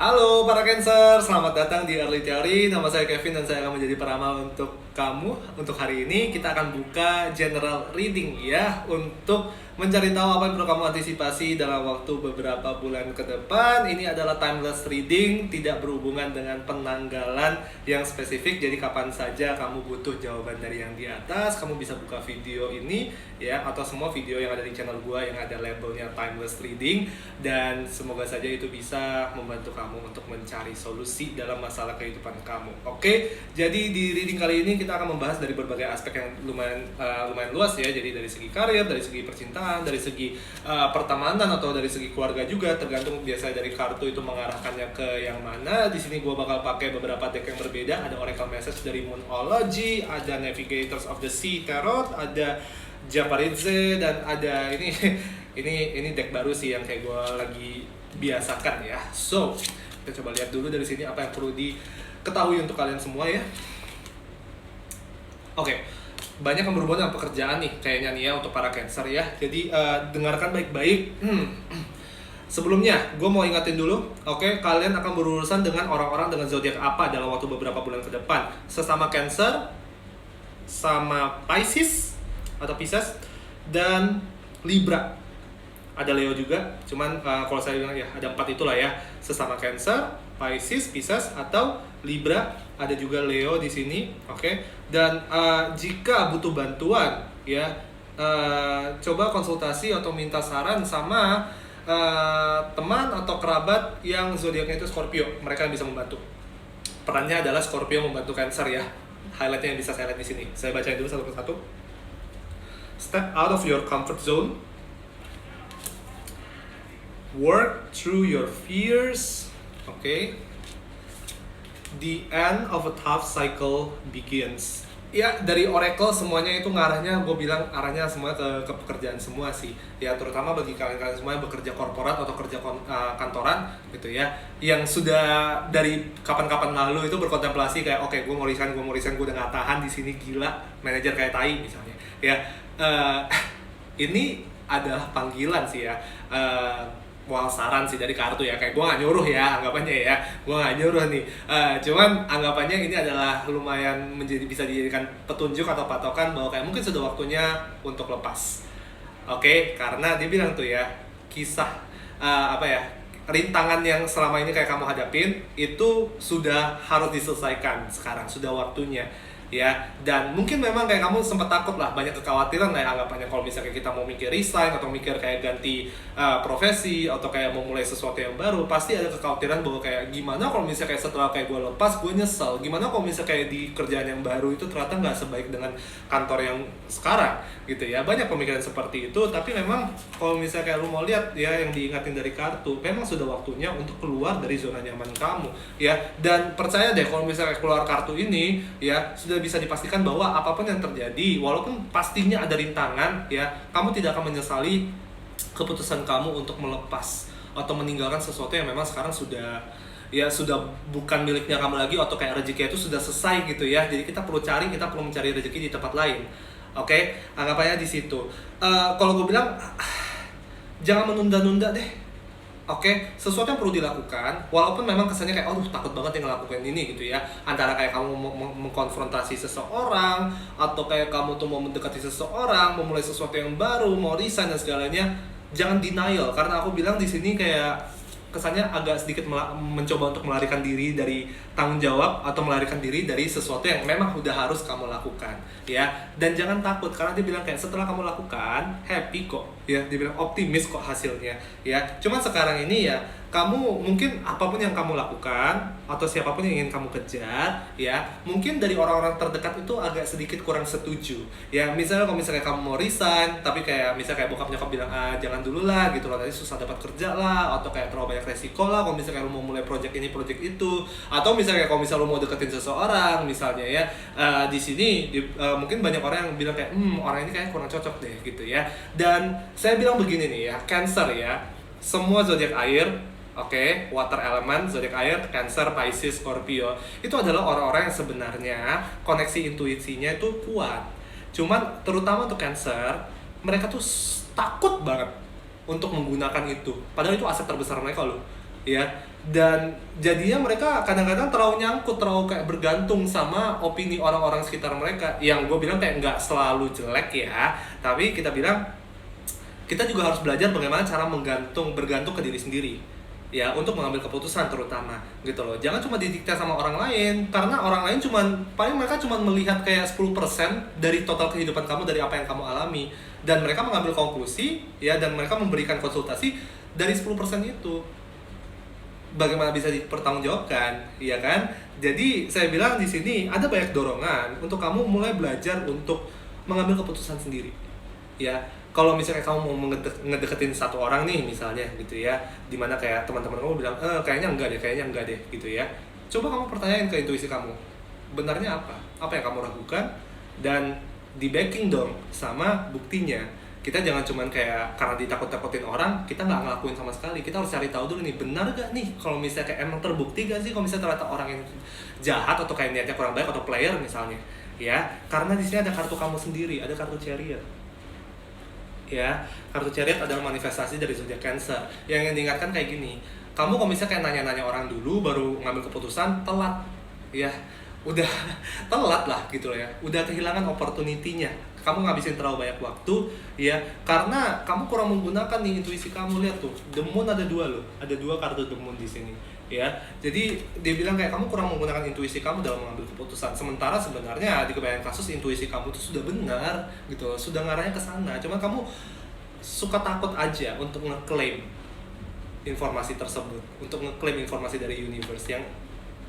Halo para Cancer, selamat datang di Early Theory. Nama saya Kevin dan saya akan menjadi peramal untuk kamu. Untuk hari ini kita akan buka general reading ya, untuk mencari tahu apa yang perlu kamu antisipasi dalam waktu beberapa bulan ke depan. Ini adalah timeless reading, tidak berhubungan dengan penanggalan yang spesifik. Jadi kapan saja kamu butuh jawaban dari yang di atas, kamu bisa buka video ini ya, atau semua video yang ada di channel gua yang ada labelnya timeless reading, dan semoga saja itu bisa membantu kamu untuk mencari solusi dalam masalah kehidupan kamu. Oke, jadi di reading kali ini kita akan membahas dari berbagai aspek yang lumayan luas ya. Jadi dari segi karir, dari segi percintaan, dari segi pertemanan, atau dari segi keluarga juga, tergantung biasanya dari kartu itu mengarahkannya ke yang mana. Di sini gua bakal pakai beberapa deck yang berbeda. Ada Oracle Message dari Moonology, ada Navigators of the Sea Tarot, ada Japaridze, dan ada ini ini deck baru sih yang kayak gue lagi biasakan ya. So, kita coba lihat dulu dari sini apa yang perlu diketahui untuk kalian semua ya. Oke, banyak yang berhubungan dengan pekerjaan nih kayaknya nih ya untuk para Cancer ya. Jadi dengarkan baik-baik. Sebelumnya, gue mau ingatin dulu, oke, kalian akan berurusan dengan orang-orang dengan zodiak apa dalam waktu beberapa bulan ke depan. Sesama Cancer, sama Pisces atau Pisces, dan Libra. Ada Leo juga, cuman kalau saya bilang ya ada 4 itulah ya, sesama Cancer, Pisces, Pisces, atau Libra. Ada juga Leo di sini, oke. Dan jika butuh bantuan ya, coba konsultasi atau minta saran sama teman atau kerabat yang zodiaknya itu Scorpio. Mereka bisa membantu. Perannya adalah Scorpio membantu Cancer ya. Highlightnya yang bisa saya lihat di sini. Saya bacain dulu satu persatu. Step out of your comfort zone. Work through your fears. Okay. The end of a tough cycle begins. Ya, dari Oracle semuanya itu ngarahnya, gue bilang arahnya semua ke pekerjaan semua sih. Ya, terutama bagi kalian-kalian semua yang bekerja korporat atau kerja kantoran gitu ya, yang sudah dari kapan-kapan lalu itu berkontemplasi kayak oke, gue mau resign, gue udah gak tahan di sini, gila, manajer kayak tai misalnya. Ya, ini adalah panggilan sih ya. Saran sih dari kartu ya, kayak gue gak nyuruh ya anggapannya ya, gue gak nyuruh nih, cuman anggapannya ini adalah lumayan bisa dijadikan petunjuk atau patokan bahwa kayak mungkin sudah waktunya untuk lepas. Oke, karena dia bilang tuh ya, kisah rintangan yang selama ini kayak kamu hadapin itu sudah harus diselesaikan sekarang, sudah waktunya ya. Dan mungkin memang kayak kamu sempat takut lah, banyak kekhawatiran lah ya anggapannya kalau misalnya kita mau mikir resign atau mikir kayak ganti profesi atau kayak mau mulai sesuatu yang baru, pasti ada kekhawatiran bahwa kayak gimana kalau misalnya kayak setelah kayak gue lepas gue nyesel, gimana kalau misalnya kayak di kerjaan yang baru itu ternyata nggak sebaik dengan kantor yang sekarang gitu ya. Banyak pemikiran seperti itu, tapi memang kalau misalnya kayak lu mau lihat ya, yang diingatin dari kartu, memang sudah waktunya untuk keluar dari zona nyaman kamu ya. Dan percaya deh, kalau misalnya keluar kartu ini ya, sudah bisa dipastikan bahwa apapun yang terjadi, walaupun pastinya ada rintangan ya, kamu tidak akan menyesali keputusan kamu untuk melepas atau meninggalkan sesuatu yang memang sekarang sudah bukan miliknya kamu lagi, atau kayak rezeki itu sudah selesai gitu ya. Jadi kita perlu mencari rezeki di tempat lain. Oke, anggapannya di situ. Kalau gue bilang jangan menunda-nunda deh. Oke, sesuatu yang perlu dilakukan, walaupun memang kesannya kayak, takut banget yang ngelakuin ini gitu ya. Antara kayak kamu mengkonfrontasi seseorang, atau kayak kamu tuh mau mendekati seseorang, memulai sesuatu yang baru, mau resign dan segalanya, jangan denial. Karena aku bilang di sini kayak kesannya agak sedikit mencoba untuk melarikan diri dari tanggung jawab, atau melarikan diri dari sesuatu yang memang udah harus kamu lakukan ya. Dan jangan takut, karena dia bilang kayak setelah kamu lakukan, happy kok ya, dia bilang optimis kok hasilnya ya. Cuman sekarang ini ya, kamu mungkin apapun yang kamu lakukan atau siapapun yang ingin kamu kejar ya, mungkin dari orang-orang terdekat itu agak sedikit kurang setuju ya. Misalnya kalau misalnya kamu mau resign, tapi kayak misalnya kayak bokap nyokap bilang jangan dulu lah gitu loh, tadi susah dapat kerja lah, atau kayak terlalu banyak resiko lah kalau misalnya lu mau mulai project ini project itu, atau misalnya kalau misalnya lu mau deketin seseorang misalnya ya, di sini mungkin banyak orang yang bilang kayak orang ini kayak kurang cocok deh gitu ya. Dan saya bilang begini nih ya, Cancer ya, semua zodiak air, oke, water element, zodiak air, Cancer, Pisces, Scorpio, itu adalah orang-orang yang sebenarnya koneksi intuisinya itu kuat. Cuman terutama untuk Cancer, mereka tuh takut banget untuk menggunakan itu. Padahal itu aset terbesar mereka loh. Ya, Dan jadinya mereka kadang-kadang terlalu nyangkut, terlalu kayak bergantung sama opini orang-orang sekitar mereka, yang gue bilang kayak nggak selalu jelek ya, tapi kita bilang kita juga harus belajar bagaimana cara bergantung ke diri sendiri ya, untuk mengambil keputusan terutama gitu loh. Jangan cuma didikte sama orang lain, karena orang lain paling mereka cuma melihat kayak 10% dari total kehidupan kamu, dari apa yang kamu alami, dan mereka mengambil konklusi ya, dan mereka memberikan konsultasi dari 10% itu. Bagaimana bisa dipertanggungjawabkan, ya kan? Jadi saya bilang di sini ada banyak dorongan untuk kamu mulai belajar untuk mengambil keputusan sendiri ya. Kalau misalnya kamu mau ngedeketin satu orang nih misalnya gitu ya, dimana kayak teman-teman kamu bilang kayaknya enggak deh gitu ya, coba kamu pertanyain ke intuisi kamu, benarnya apa yang kamu ragukan, dan di backing dong sama buktinya. Kita jangan cuman kayak karena ditakut-takutin orang kita nggak ngelakuin sama sekali. Kita harus cari tahu dulu nih, benar gak nih, kalau misalnya kayak emang terbukti gak sih kalau misalnya ternyata orang yang jahat atau kayak niatnya kurang baik atau player misalnya ya. Karena di sini ada kartu kamu sendiri, ada kartu Chariot ya. Kartu Chariot adalah manifestasi dari zodiak Cancer yang diingatkan kayak gini, kamu kalau misalnya kayak nanya-nanya orang dulu baru ngambil keputusan, telat ya, udah telat lah gitu loh ya, udah kehilangan opportunity-nya, kamu ngabisin terlalu banyak waktu ya, karena kamu kurang menggunakan nih intuisi kamu. Lihat tuh, The Moon ada 2 loh, ada 2 kartu The Moon di sini ya. Jadi dia bilang kayak kamu kurang menggunakan intuisi kamu dalam mengambil keputusan, sementara sebenarnya di kebanyakan kasus intuisi kamu itu sudah benar gitu loh, sudah ngarahnya ke sana, cuman kamu suka takut aja untuk ngeklaim informasi tersebut, untuk ngeklaim informasi dari universe yang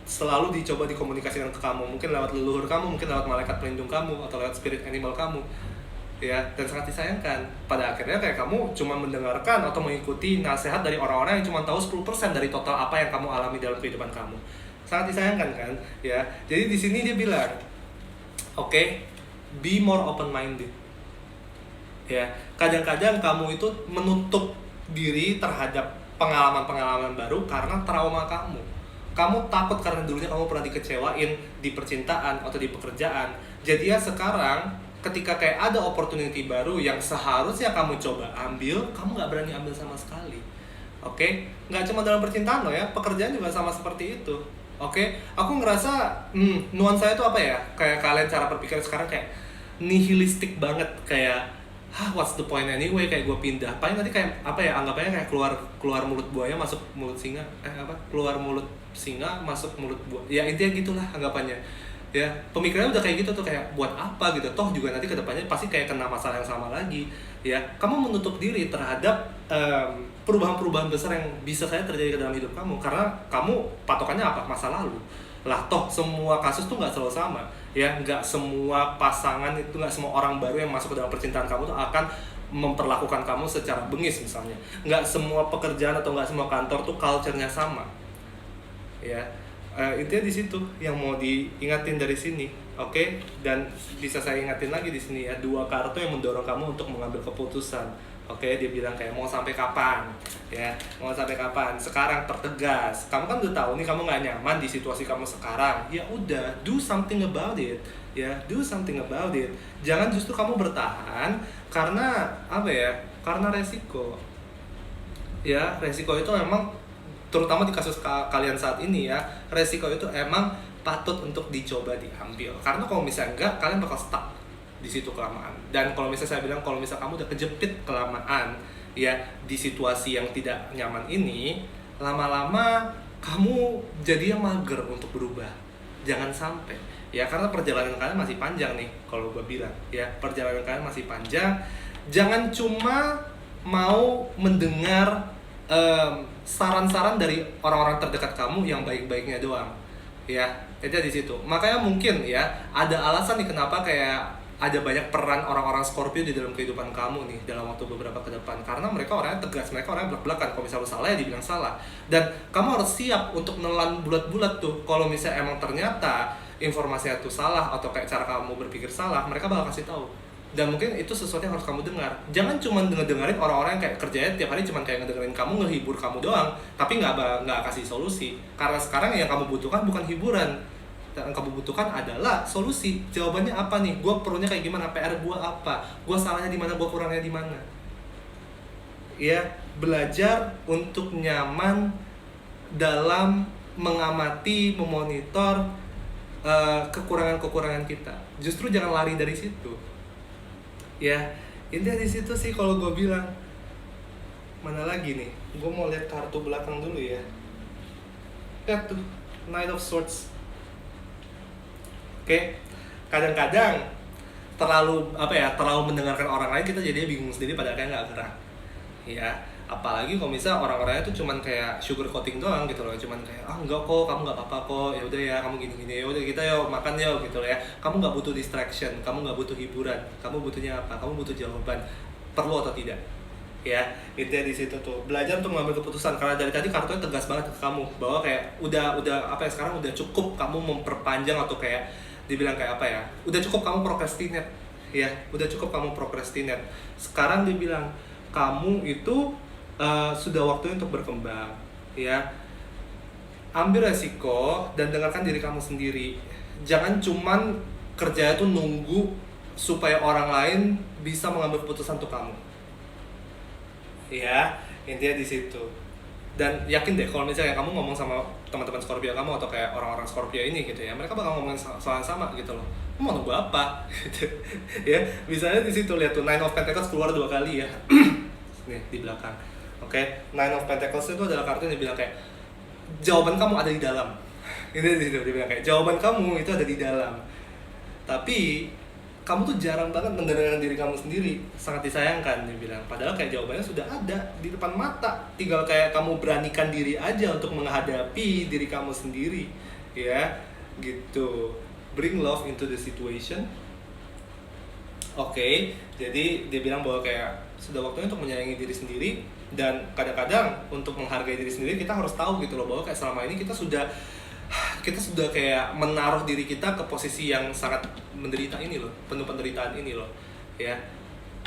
selalu dicoba dikomunikasikan ke kamu, mungkin lewat leluhur kamu, mungkin lewat malaikat pelindung kamu, atau lewat spirit animal kamu ya. Dan sangat disayangkan, pada akhirnya kayak kamu cuma mendengarkan atau mengikuti nasihat dari orang-orang yang cuma tahu 10% dari total apa yang kamu alami dalam kehidupan kamu. Sangat disayangkan kan ya. Jadi di sini dia bilang, oke, be more open minded ya. Kadang-kadang kamu itu menutup diri terhadap pengalaman-pengalaman baru karena trauma kamu. Kamu takut karena dulunya kamu pernah dikecewain di percintaan atau di pekerjaan. Jadi ya sekarang ketika kayak ada opportunity baru yang seharusnya kamu coba ambil, kamu nggak berani ambil sama sekali. Oke? Nggak cuma dalam percintaan loh ya, pekerjaan juga sama seperti itu. Oke? Aku ngerasa nuansa itu apa ya? Kayak kalian cara berpikir sekarang kayak nihilistik banget, kayak what's the point anyway, kayak gue pindah paling nanti kayak apa ya, anggapannya kayak keluar mulut buaya masuk mulut singa, keluar mulut singa masuk mulut buaya ya, intinya gitulah anggapannya ya. Pemikirannya udah kayak gitu tuh, kayak buat apa gitu, toh juga nanti kedepannya pasti kayak kena masalah yang sama lagi ya. Kamu menutup diri terhadap perubahan-perubahan besar yang bisa saja terjadi ke dalam hidup kamu, karena kamu patokannya apa, masa lalu lah. Toh semua kasus tuh nggak selalu sama ya, nggak semua pasangan itu, nggak semua orang baru yang masuk ke dalam percintaan kamu tuh akan memperlakukan kamu secara bengis misalnya. Nggak semua pekerjaan atau nggak semua kantor tuh culture-nya sama ya. Intinya di situ yang mau diingatin dari sini, oke? Dan bisa saya ingatin lagi di sini ya, 2 kartu yang mendorong kamu untuk mengambil keputusan. Oke, dia bilang kayak mau sampai kapan ya, mau sampai kapan, sekarang tertegas. Kamu kan udah tahu nih kamu nggak nyaman di situasi kamu sekarang, ya udah, do something about it ya, do something about it. Jangan justru kamu bertahan karena apa ya, karena resiko ya. Resiko itu memang, terutama di kasus kalian saat ini ya, resiko itu emang patut untuk dicoba diambil, karena kalau misalnya enggak, kalian bakal stuck di situ kelamaan. Dan kalau misalnya saya bilang, kalau misalnya kamu udah kejepit kelamaan ya di situasi yang tidak nyaman ini, lama-lama kamu jadi yang mager untuk berubah. Jangan sampai ya, karena perjalanan kalian masih panjang nih, kalau gue bilang ya, perjalanan kalian masih panjang. Jangan cuma mau mendengar saran-saran dari orang-orang terdekat kamu yang baik-baiknya doang ya. Itu di situ. Makanya mungkin ya ada alasan nih kenapa kayak ada banyak peran orang-orang Scorpio di dalam kehidupan kamu nih dalam waktu beberapa ke depan, karena mereka orangnya tegas, mereka orangnya belak-belakan. Kalau misalnya salah ya dibilang salah, dan kamu harus siap untuk menelan bulat-bulat tuh. Kalau misalnya emang ternyata informasinya tuh salah atau kayak cara kamu berpikir salah, mereka bakal kasih tahu. Dan mungkin itu sesuatu yang harus kamu dengar. Jangan cuma ngedengerin orang-orang yang kayak kerjanya tiap hari cuma kayak ngedengerin kamu, ngehibur kamu doang, tapi nggak kasih solusi. Karena sekarang yang kamu butuhkan bukan hiburan, yang kamu butuhkan adalah solusi. Jawabannya apa nih? Gue perlunya kayak gimana? PR gue apa? Gue salahnya di mana? Gue kurangnya di mana? Ya, belajar untuk nyaman dalam mengamati, memonitor kekurangan-kekurangan kita. Justru jangan lari dari situ. Ya, intinya di situ sih kalau gue bilang. Mana lagi nih? Gue mau lihat kartu belakang dulu ya. Lihat tuh, Knight of Swords. Oke, kadang-kadang terlalu mendengarkan orang lain, kita jadinya bingung sendiri, pada akhirnya nggak gerak. Ya, apalagi kalau misalnya orang-orangnya tuh cuman kayak sugar coating doang gitu loh, cuman kayak enggak kok, kamu nggak apa-apa kok, ya udah ya kamu gini-gini, ya udah kita yuk makan yuk gitu loh ya. Kamu nggak butuh distraction, kamu nggak butuh hiburan, kamu butuhnya apa? Kamu butuh jawaban, perlu atau tidak? Ya, intinya di situ tuh belajar untuk mengambil keputusan, karena dari tadi kartunya tegas banget ke kamu bahwa kayak udah sekarang udah cukup kamu memperpanjang, atau kayak dibilang kayak apa ya, udah cukup kamu procrastinate ya, udah cukup kamu procrastinate. Sekarang dibilang kamu itu sudah waktunya untuk berkembang ya. Ambil resiko dan dengarkan diri kamu sendiri. Jangan cuman kerja itu nunggu supaya orang lain bisa mengambil keputusan untuk kamu. Ya, intinya di situ. Dan yakin deh kalau misalnya kamu ngomong sama teman-teman Scorpio kamu atau kayak orang-orang Scorpio ini gitu ya, mereka bakal ngomongin soal yang sama gitu loh. Mau nunggu apa? Gitu. Ya, misalnya di situ lihat tuh Nine of Pentacles keluar 2 kali ya. Nih di belakang. Oke, Nine of Pentacles itu adalah kartu yang bilang kayak jawaban kamu ada di dalam. Ini di situ dia bilang kayak jawaban kamu itu ada di dalam. Tapi kamu tuh jarang banget mendengarkan diri kamu sendiri, sangat disayangkan dia bilang. Padahal kayak jawabannya sudah ada di depan mata, tinggal kayak kamu beranikan diri aja untuk menghadapi diri kamu sendiri, ya, gitu. Bring love into the situation. Oke, jadi dia bilang bahwa kayak sudah waktunya untuk menyayangi diri sendiri, dan kadang-kadang untuk menghargai diri sendiri kita harus tahu gitu loh bahwa kayak selama ini kita sudah kayak menaruh diri kita ke posisi yang sangat menderita ini loh, penuh penderitaan ini loh, ya,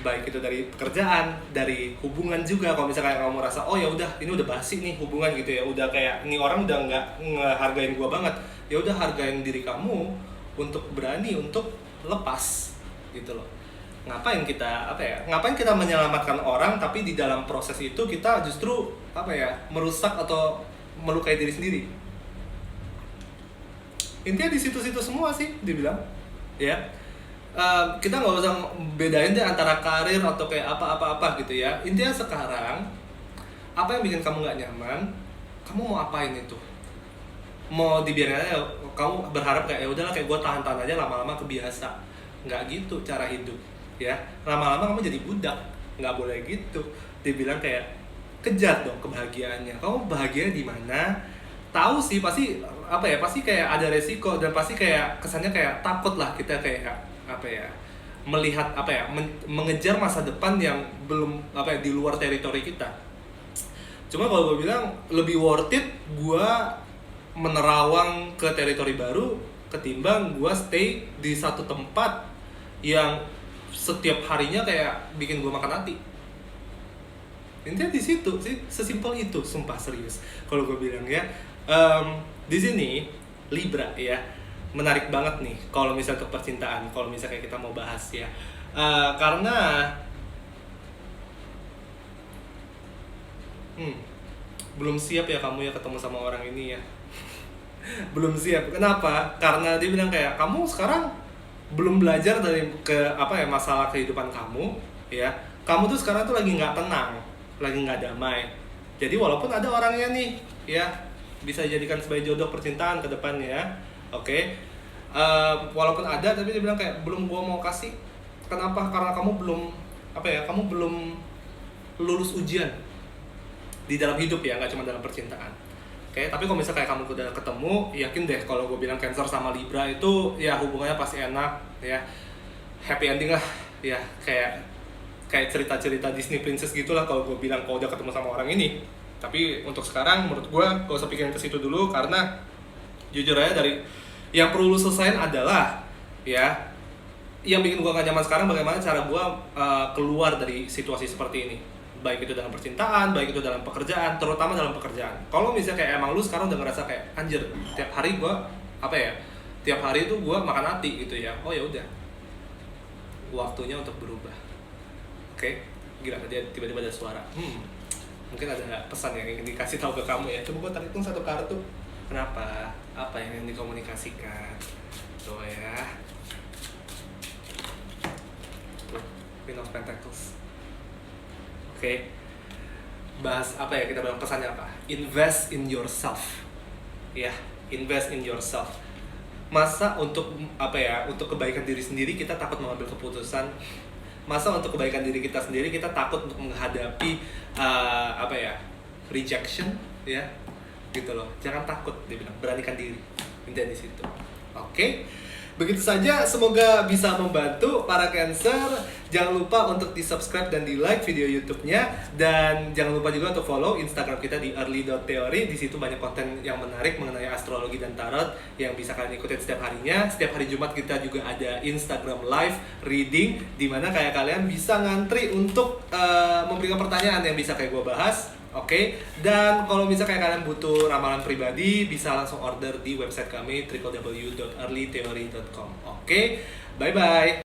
baik itu dari pekerjaan, dari hubungan juga. Kalau misalnya kamu merasa oh ya udah ini udah basi nih hubungan gitu ya, udah kayak ini orang udah nggak ngehargain gua banget, ya udah hargain diri kamu untuk berani untuk lepas gitu loh. Ngapain kita menyelamatkan orang tapi di dalam proses itu kita justru merusak atau melukai diri sendiri. Intinya di situ-situ semua sih dibilang ya. Kita nggak usah bedain deh antara karir atau kayak apa-apa gitu ya. Intinya sekarang apa yang bikin kamu nggak nyaman, kamu mau apain itu? Mau dibiarin aja, kamu berharap kayak ya udahlah kayak gue tahan-tahan aja, lama-lama kebiasa. Nggak gitu cara hidup ya. Lama-lama kamu jadi budak, nggak boleh gitu. Dibilang kayak kejar dong kebahagiaannya. Kamu bahagia di mana? Tahu sih pasti pasti kayak ada resiko, dan pasti kayak kesannya kayak takut lah kita kayak melihat mengejar masa depan yang belum di luar teritori kita. Cuma kalau gue bilang lebih worth it gue menerawang ke teritori baru ketimbang gue stay di satu tempat yang setiap harinya kayak bikin gue makan hati. Intinya di situ sih, sesimpel itu, sumpah serius. Kalau gue bilang ya, di sini Libra ya, menarik banget nih kalau misalnya untuk percintaan, kalau misalnya kita mau bahas ya, karena belum siap ya kamu ya ketemu sama orang ini ya. Belum siap. Kenapa? Karena dia bilang kayak kamu sekarang belum belajar dari masalah kehidupan kamu ya. Kamu tuh sekarang tuh lagi nggak tenang, lagi nggak damai. Jadi walaupun ada orangnya nih ya, bisa dijadikan sebagai jodoh percintaan ke depannya, oke. Walaupun ada, tapi dia bilang kayak belum gua mau kasih. Kenapa? Karena kamu belum lulus ujian di dalam hidup ya, nggak cuma dalam percintaan. Oke, tapi kalau misalnya kayak kamu udah ketemu, yakin deh kalau gue bilang Cancer sama Libra itu ya hubungannya pasti enak ya, happy ending lah ya, kayak cerita-cerita Disney Princess gitulah kalau gue bilang kalau udah ketemu sama orang ini. Tapi untuk sekarang menurut gue gak usah pikirin ke situ dulu, karena jujur aja dari yang perlu lu selesain adalah ya, yang bikin gue gak nyaman sekarang bagaimana cara gue keluar dari situasi seperti ini, baik itu dalam percintaan, baik itu dalam pekerjaan, terutama dalam pekerjaan. Kalau misalnya kayak emang lu sekarang udah ngerasa kayak anjir tiap hari gue tiap hari itu gue makan hati gitu ya, oh ya udah waktunya untuk berubah. Oke, gila dia tiba-tiba ada suara Mungkin ada pesan yang ingin dikasih tahu ke kamu ya. Coba gue tarik dong satu kartu. Kenapa? Apa yang ingin dikomunikasikan? Tuh ya. Tuh, Queen of Pentacles. Oke. Bahas apa ya, kita bilang pesannya apa? Invest in yourself. Ya, invest in yourself. Masa untuk apa ya, untuk kebaikan diri sendiri kita takut mengambil keputusan. Masa untuk kebaikan diri kita sendiri kita takut untuk menghadapi apa ya, rejection ya, gitu loh. Jangan takut, dia bilang, beranikan diri. Intinya di situ. Oke. Begitu saja, semoga bisa membantu para Cancer. Jangan lupa untuk di-subscribe dan di-like video YouTube-nya, dan jangan lupa juga untuk follow Instagram kita di early.theory. Di situ banyak konten yang menarik mengenai astrologi dan tarot yang bisa kalian ikutin setiap harinya. Setiap hari Jumat kita juga ada Instagram live reading, di mana kayak kalian bisa ngantri untuk memberikan pertanyaan yang bisa kayak gue bahas. Oke, dan kalau misalnya kayak kalian butuh ramalan pribadi, bisa langsung order di website kami www.earlytheory.com. Oke, bye-bye.